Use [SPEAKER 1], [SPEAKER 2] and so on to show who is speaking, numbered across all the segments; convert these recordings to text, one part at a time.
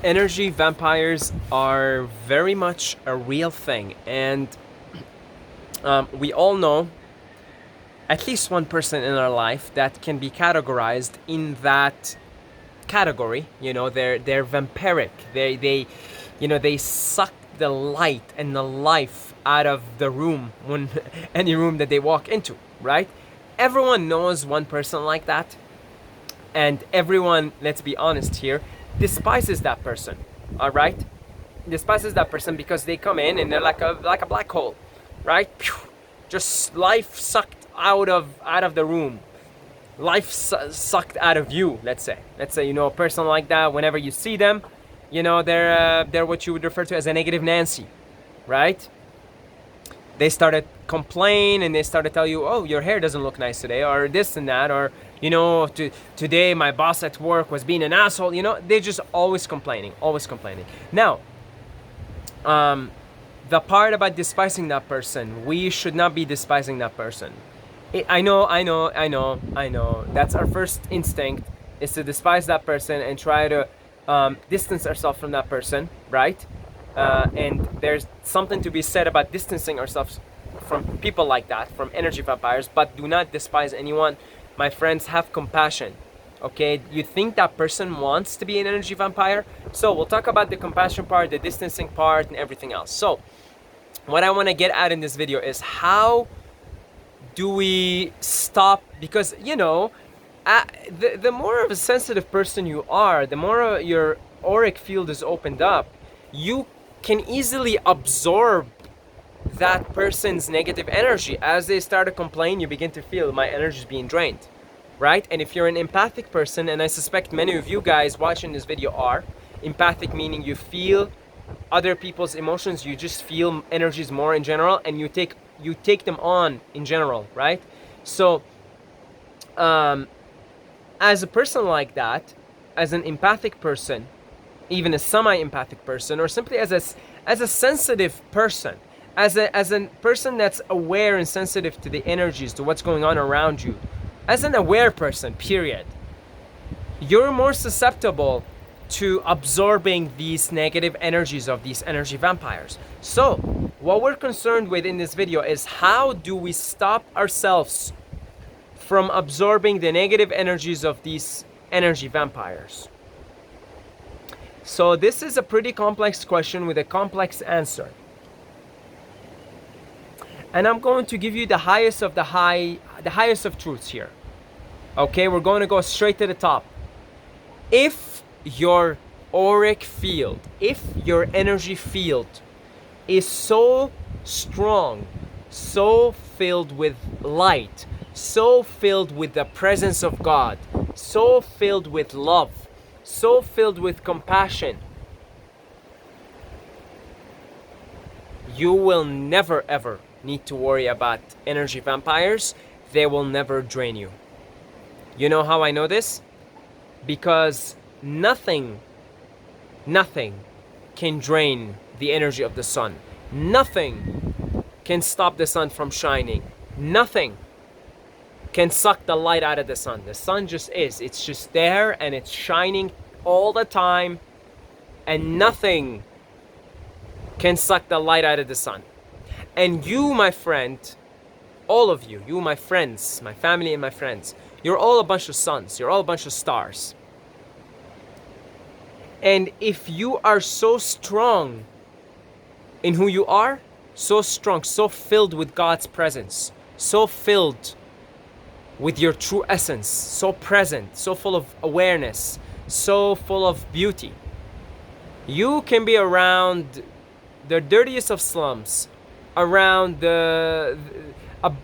[SPEAKER 1] Energy vampires are very much a real thing, and we all know at least one person in our life that can be categorized in that category. You know, they're vampiric. They suck the light and the life out of the room when any room that they walk into, right? Everyone knows one person like that, and everyone, let's be honest here, despises that person. All right, despises that person because they come in and they're like a black hole, right? Just life sucked out of the room, life sucked out of you. Let's say you know a person like that. Whenever you see them, you know they're what you would refer to as a negative Nancy, right? They started complain and they started tell you, oh, your hair doesn't look nice today, or this and that, or you know, today my boss at work was being an asshole. You know, they're just always complaining, always complaining. Now, the part about despising that person, we should not be despising that person. I know. That's our first instinct, is to despise that person and try to distance ourselves from that person, right? And there's something to be said about distancing ourselves from people like that, from energy vampires, but do not despise anyone. My friends, have compassion. Okay, you think that person wants to be an energy vampire? So we'll talk about the compassion part, the distancing part, and everything else. So what I want to get at in this video is how do we stop? Because you know, the more of a sensitive person you are, the more your auric field is opened up, you can easily absorb that person's negative energy. As they start to complain, you begin to feel my energy is being drained, right? And if you're an empathic person, and I suspect many of you guys watching this video are empathic, meaning you feel other people's emotions, you just feel energies more in general, and you take them on in general, right? So as a person like that, as an empathic person, even a semi-empathic person, or simply as a sensitive person, as a person that's aware and sensitive to the energies, to what's going on around you, as an aware person, period, you're more susceptible to absorbing these negative energies of these energy vampires. So what we're concerned with in this video is how do we stop ourselves from absorbing the negative energies of these energy vampires? So this is a pretty complex question with a complex answer. And I'm going to give you the highest of truths here. Okay, we're going to go straight to the top. If your auric field, if your energy field is so strong, so filled with light, so filled with the presence of God, so filled with love, so filled with compassion, you will never ever need to worry about energy vampires. They will never drain you. You know how I know this? Because nothing can drain the energy of the sun. Nothing can stop the sun from shining. Nothing can suck the light out of the sun. The sun just is. It's just there and it's shining all the time, and nothing can suck the light out of the sun. And you, my friend, all of you, my friends, my family and my friends, you're all a bunch of suns. You're all a bunch of stars. And if you are so strong in who you are, so strong, so filled with God's presence, so filled with your true essence, so present, so full of awareness, so full of beauty, you can be around the dirtiest of slums, around a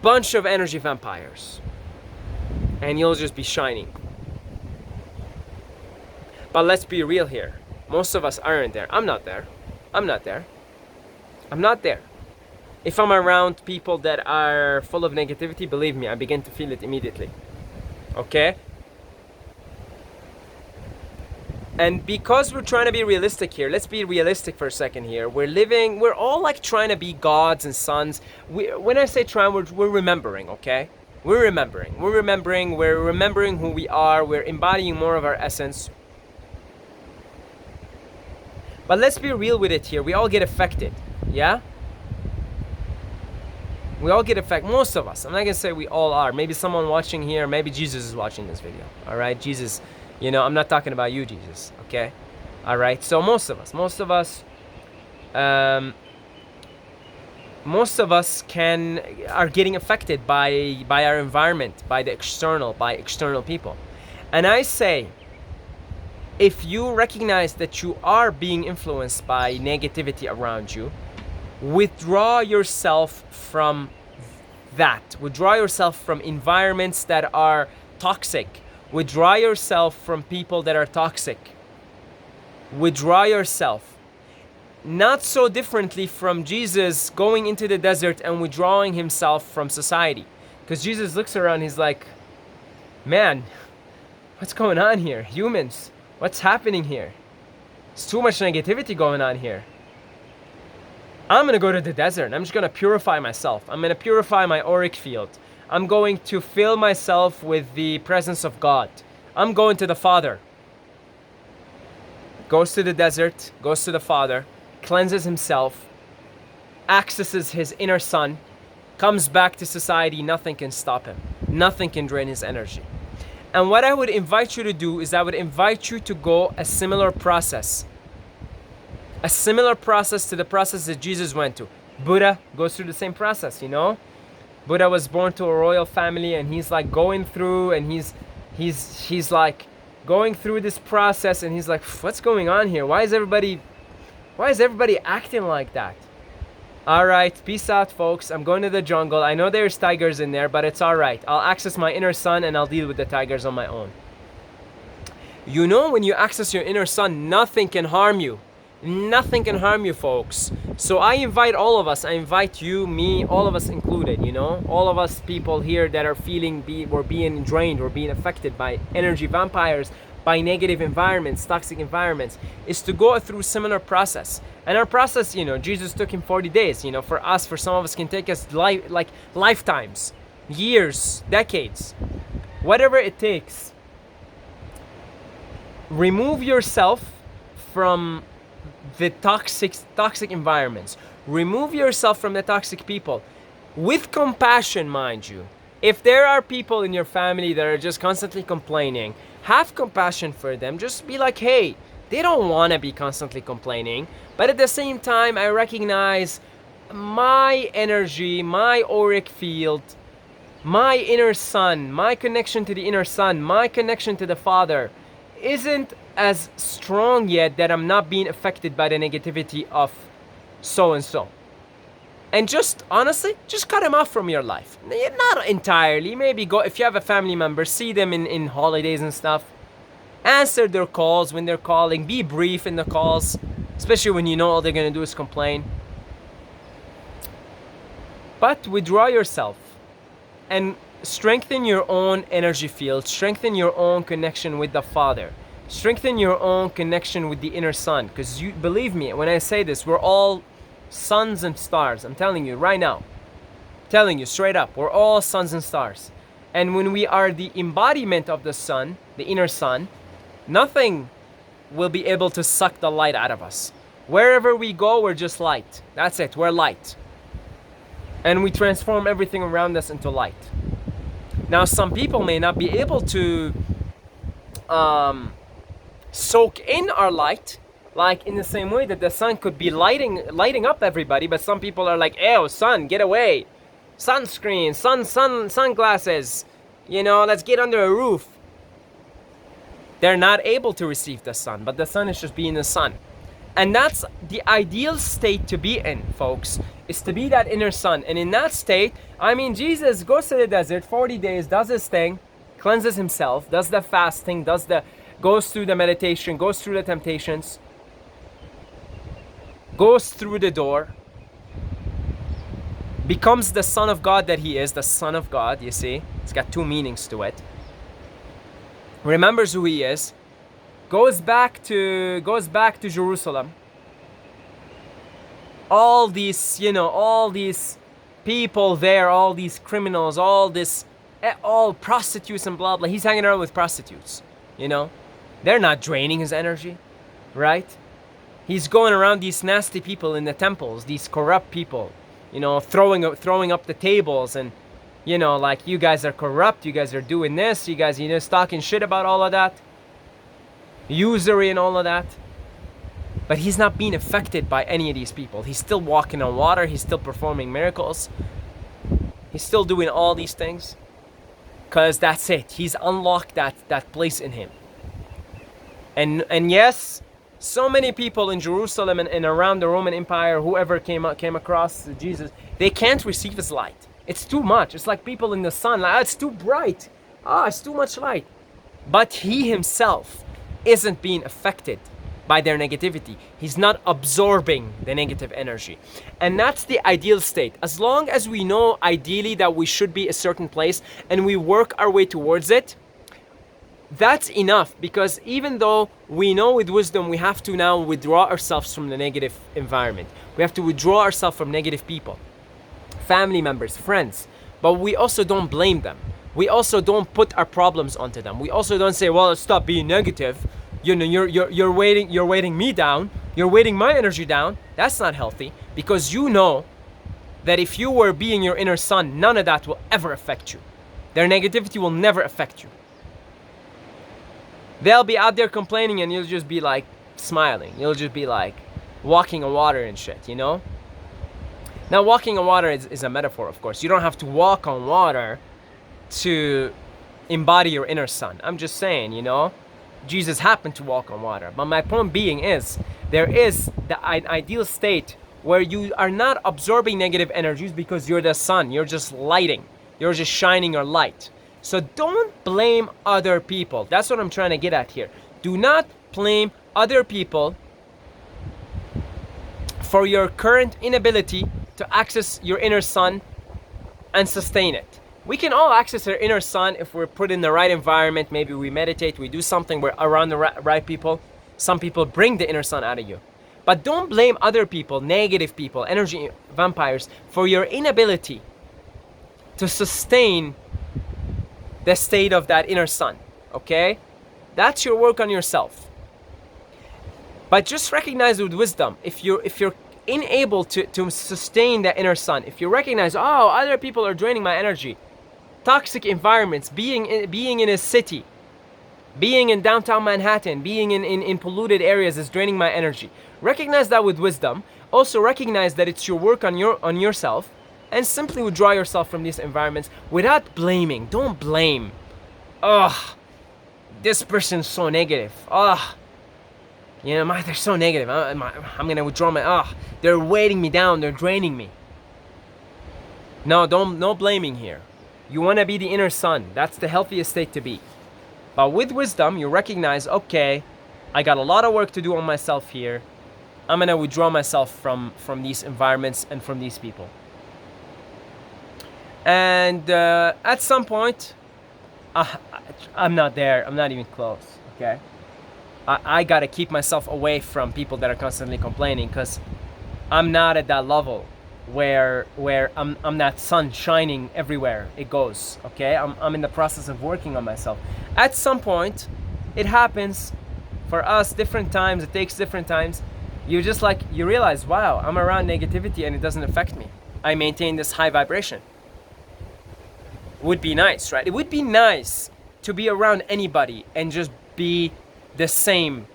[SPEAKER 1] bunch of energy vampires, and you'll just be shining. But let's be real here. Most of us aren't there. I'm not there. I'm not there. I'm not there. If I'm around people that are full of negativity, believe me, I begin to feel it immediately. Okay? And because we're trying to be realistic here, let's be realistic for a second here. We're all like trying to be gods and sons. When I say trying, we're remembering, okay? We're remembering who we are. We're embodying more of our essence. But let's be real with it here. We all get affected. Yeah? We all get affected. Most of us. I'm not going to say we all are. Maybe someone watching here, maybe Jesus is watching this video. All right? Jesus, I'm not talking about you, Jesus. Okay? All right? So most of us are getting affected by our environment, by external people. And I say, if you recognize that you are being influenced by negativity around you, withdraw yourself from that. Withdraw yourself from environments that are toxic. Withdraw yourself from people that are toxic. Withdraw yourself. Not so differently from Jesus going into the desert and withdrawing himself from society. Because Jesus looks around, he's like, man, what's going on here? Humans, what's happening here? There's too much negativity going on here. I'm gonna go to the desert. I'm just gonna purify myself. I'm gonna purify my auric field. I'm going to fill myself with the presence of God. I'm going to the Father. Goes to the desert, goes to the Father, cleanses himself, accesses his inner son, comes back to society. Nothing can stop him. Nothing can drain his energy. And what I would invite you to do is I would invite you to go a similar process. A similar process to the process that Jesus went to. Buddha goes through the same process, Buddha was born to a royal family, and he's like going through, and he's like going through this process, and he's like, what's going on here? Why is everybody acting like that? All right, peace out, folks. I'm going to the jungle. I know there's tigers in there, but it's all right. I'll access my inner son and I'll deal with the tigers on my own. When you access your inner son, nothing can harm you. Nothing can harm you, folks. So I invite all of us. I invite you, me, all of us included, all of us people here that are feeling we're being drained, we're being affected by energy vampires, by negative environments, toxic environments, is to go through similar process. And our process, Jesus took him 40 days. For some of us can take us lifetimes, years, decades, whatever it takes. Remove yourself from the toxic environments. Remove yourself from the toxic people. With compassion, mind you. If there are people in your family that are just constantly complaining, have compassion for them. Just be like, hey, they don't want to be constantly complaining. But at the same time, I recognize my energy, my auric field, my inner son, my connection to the inner son, my connection to the Father isn't as strong yet that I'm not being affected by the negativity of so-and-so. And just honestly, just cut them off from your life. Not entirely. Maybe go, if you have a family member, see them in holidays and stuff. Answer their calls when they're calling. Be brief in the calls, especially when all they're going to do is complain. But withdraw yourself and strengthen your own energy field. Strengthen your own connection with the Father. Strengthen your own connection with the inner son. Because believe me, when I say this, we're all suns and stars. I'm telling you right now. Telling you straight up, we're all suns and stars. And when we are the embodiment of the sun, the inner sun, nothing will be able to suck the light out of us. Wherever we go, we're just light. That's it, we're light. And we transform everything around us into light. Now, some people may not be able to soak in our light, like in the same way that the sun could be lighting up everybody, but some people are like, ew, sun, get away. Sunscreen, sunglasses, let's get under a roof. They're not able to receive the sun, but the sun is just being the sun. And that's the ideal state to be in, folks, is to be that inner sun. And in that state, Jesus goes to the desert 40 days, does his thing, cleanses himself, does the fasting, goes through the meditation, goes through the temptations, goes through the door, becomes the Son of God that he is, the Son of God, you see. It's got two meanings to it. Remembers who he is, goes back to Jerusalem. All these people there, all these criminals, all prostitutes and blah blah. He's hanging around with prostitutes, They're not draining his energy, right? He's going around these nasty people in the temples, these corrupt people, throwing up the tables and, like, you guys are corrupt, you guys are doing this, you guys, talking shit about all of that, usury and all of that. But he's not being affected by any of these people. He's still walking on water. He's still performing miracles. He's still doing all these things. Because that's it. He's unlocked that place in him. And yes, so many people in Jerusalem and around the Roman Empire, whoever came across Jesus, they can't receive his light. It's too much. It's like people in the sun. Like, it's too bright. It's too much light. But he himself isn't being affected by their negativity. He's not absorbing the negative energy. And that's the ideal state. As long as we know ideally that we should be a certain place and we work our way towards it, that's enough. Because even though we know with wisdom we have to now withdraw ourselves from the negative environment, we have to withdraw ourselves from negative people, family members, friends, but we also don't blame them. We also don't put our problems onto them. We also don't say, well, stop being negative. You're weighting me down. You're weighting my energy down. That's not healthy, because you know that if you were being your inner son, none of that will ever affect you. Their negativity will never affect you. They'll be out there complaining and you'll just be like smiling. You'll just be like walking on water and shit, Now, walking on water is a metaphor, of course. You don't have to walk on water to embody your inner son. I'm just saying, Jesus happened to walk on water. But my point being is, there is the ideal state where you are not absorbing negative energies because you're the sun. You're just lighting. You're just shining your light. So don't blame other people. That's what I'm trying to get at here. Do not blame other people for your current inability to access your inner sun and sustain it. We can all access our inner sun if we're put in the right environment. Maybe we meditate, we do something, we're around the right people. Some people bring the inner sun out of you. But don't blame other people, negative people, energy vampires, for your inability to sustain the state of that inner sun, okay? That's your work on yourself. But just recognize with wisdom, if you're unable to sustain that inner sun, if you recognize, other people are draining my energy, toxic environments, being in a city, being in downtown Manhattan, being in polluted areas is draining my energy. Recognize that with wisdom. Also recognize that it's your work on yourself, and simply withdraw yourself from these environments without blaming. Don't blame. This person's so negative. They're so negative. I'm gonna withdraw they're weighting me down. They're draining me. No blaming here. You want to be the inner sun. That's the healthiest state to be. But with wisdom, you recognize, okay, I got a lot of work to do on myself here. I'm going to withdraw myself from these environments and from these people. And at some point, I'm not there. I'm not even close, okay? I got to keep myself away from people that are constantly complaining, because I'm not at that level where I'm that sun shining everywhere it goes, okay? I'm in the process of working on myself. At some point, it happens for us different times. It takes different times. You realize, wow, I'm around negativity and it doesn't affect me. I maintain this high vibration. Would be nice, right? It would be nice to be around anybody and just be the same,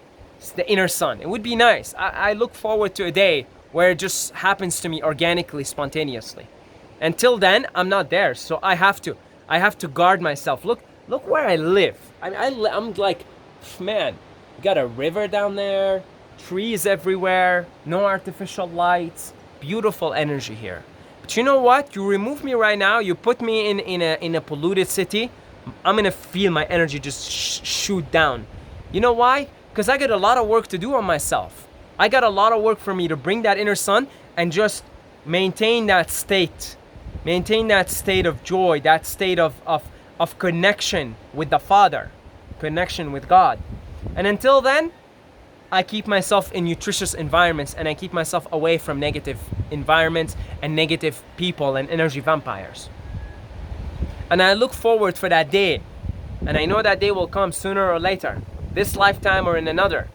[SPEAKER 1] the inner sun. It would be nice. I look forward to a day where it just happens to me organically, spontaneously. Until then, I'm not there, so I have to guard myself. Look where I live. I'm like, man, you got a river down there, trees everywhere, no artificial lights, beautiful energy here. But you know what? You remove me right now, you put me in a polluted city, I'm gonna feel my energy just shoot down. You know why? Because I got a lot of work to do on myself. I got a lot of work for me to bring that inner sun and just maintain that state of joy, that state of connection with the Father, connection with God. And until then, I keep myself in nutritious environments, and I keep myself away from negative environments and negative people and energy vampires. And I look forward for that day, and I know that day will come sooner or later, this lifetime or in another,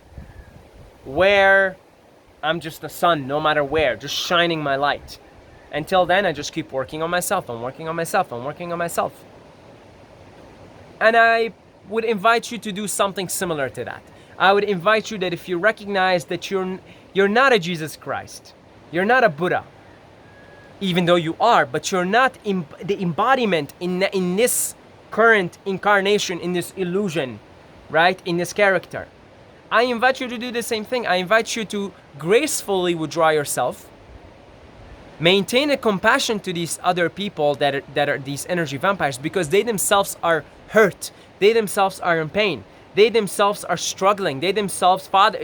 [SPEAKER 1] where I'm just the sun no matter where, just shining my light. Until then, I just keep working on myself. I'm working on myself. I'm working on myself. And I would invite you to do something similar to that. I would invite you that if you recognize that you're not a Jesus Christ, you're not a Buddha, even though you are, but you're not the embodiment in this current incarnation, in this illusion, right? In this character. I invite you to do the same thing. I invite you to gracefully withdraw yourself, maintain a compassion to these other people that are these energy vampires, because they themselves are hurt. They themselves are in pain. They themselves are struggling. They themselves, Father,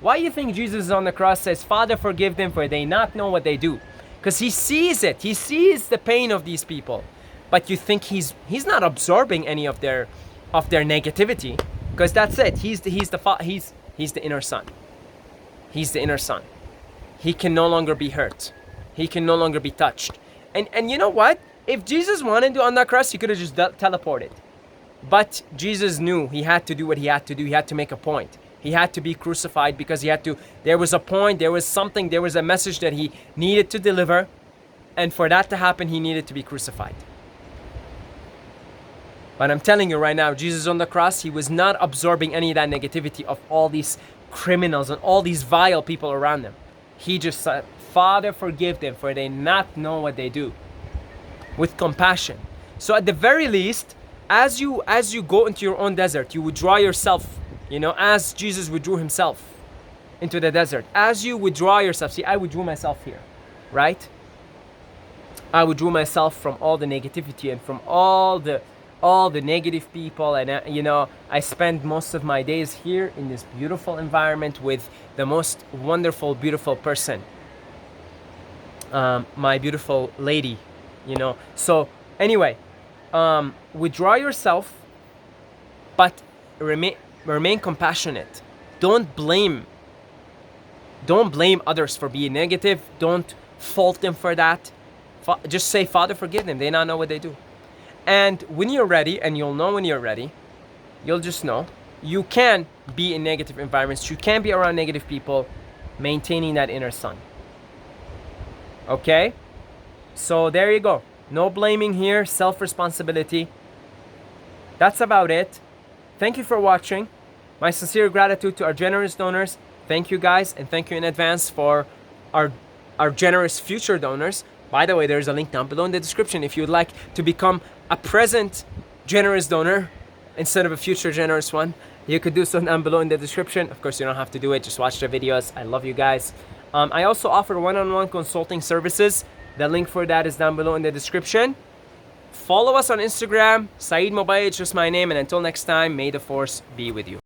[SPEAKER 1] why do you think Jesus on the cross says, Father, forgive them, for they not know what they do? Because he sees it. He sees the pain of these people. But you think he's not absorbing any of their negativity, because that's it. He's the inner son. He's the inner son. He can no longer be hurt. He can no longer be touched. And you know what? If Jesus wanted to on that cross, he could have just teleported. But Jesus knew he had to do what he had to do. He had to make a point. He had to be crucified because there was a point, there was something, there was a message that he needed to deliver. And for that to happen, he needed to be crucified. But I'm telling you right now, Jesus on the cross, he was not absorbing any of that negativity of all these criminals and all these vile people around him. He just said, Father, forgive them, for they not know what they do. With compassion. So at the very least, as you go into your own desert, you withdraw yourself, as Jesus withdrew himself into the desert. As you withdraw yourself, see, I withdrew myself here, right? I withdrew myself from all the negativity and from all the negative people, and I spend most of my days here in this beautiful environment with the most wonderful, beautiful person, my beautiful lady, So anyway, withdraw yourself, but remain compassionate. Don't blame others for being negative. Don't fault them for that. Just say, Father, forgive them. They not know what they do. And when you're ready, and you'll know when you're ready, you'll just know, you can be in negative environments. You can be around negative people, maintaining that inner sun. Okay? So there you go. No blaming here, self-responsibility. That's about it. Thank you for watching. My sincere gratitude to our generous donors. Thank you guys, and thank you in advance for our generous future donors. By the way, there's a link down below in the description if you'd like to become a present generous donor instead of a future generous one. You could do so down below in the description. Of course, you don't have to do it. Just watch the videos. I love you guys. I also offer one-on-one consulting services. The link for that is down below in the description. Follow us on Instagram. Saeed Mobay is just my name. And until next time, may the force be with you.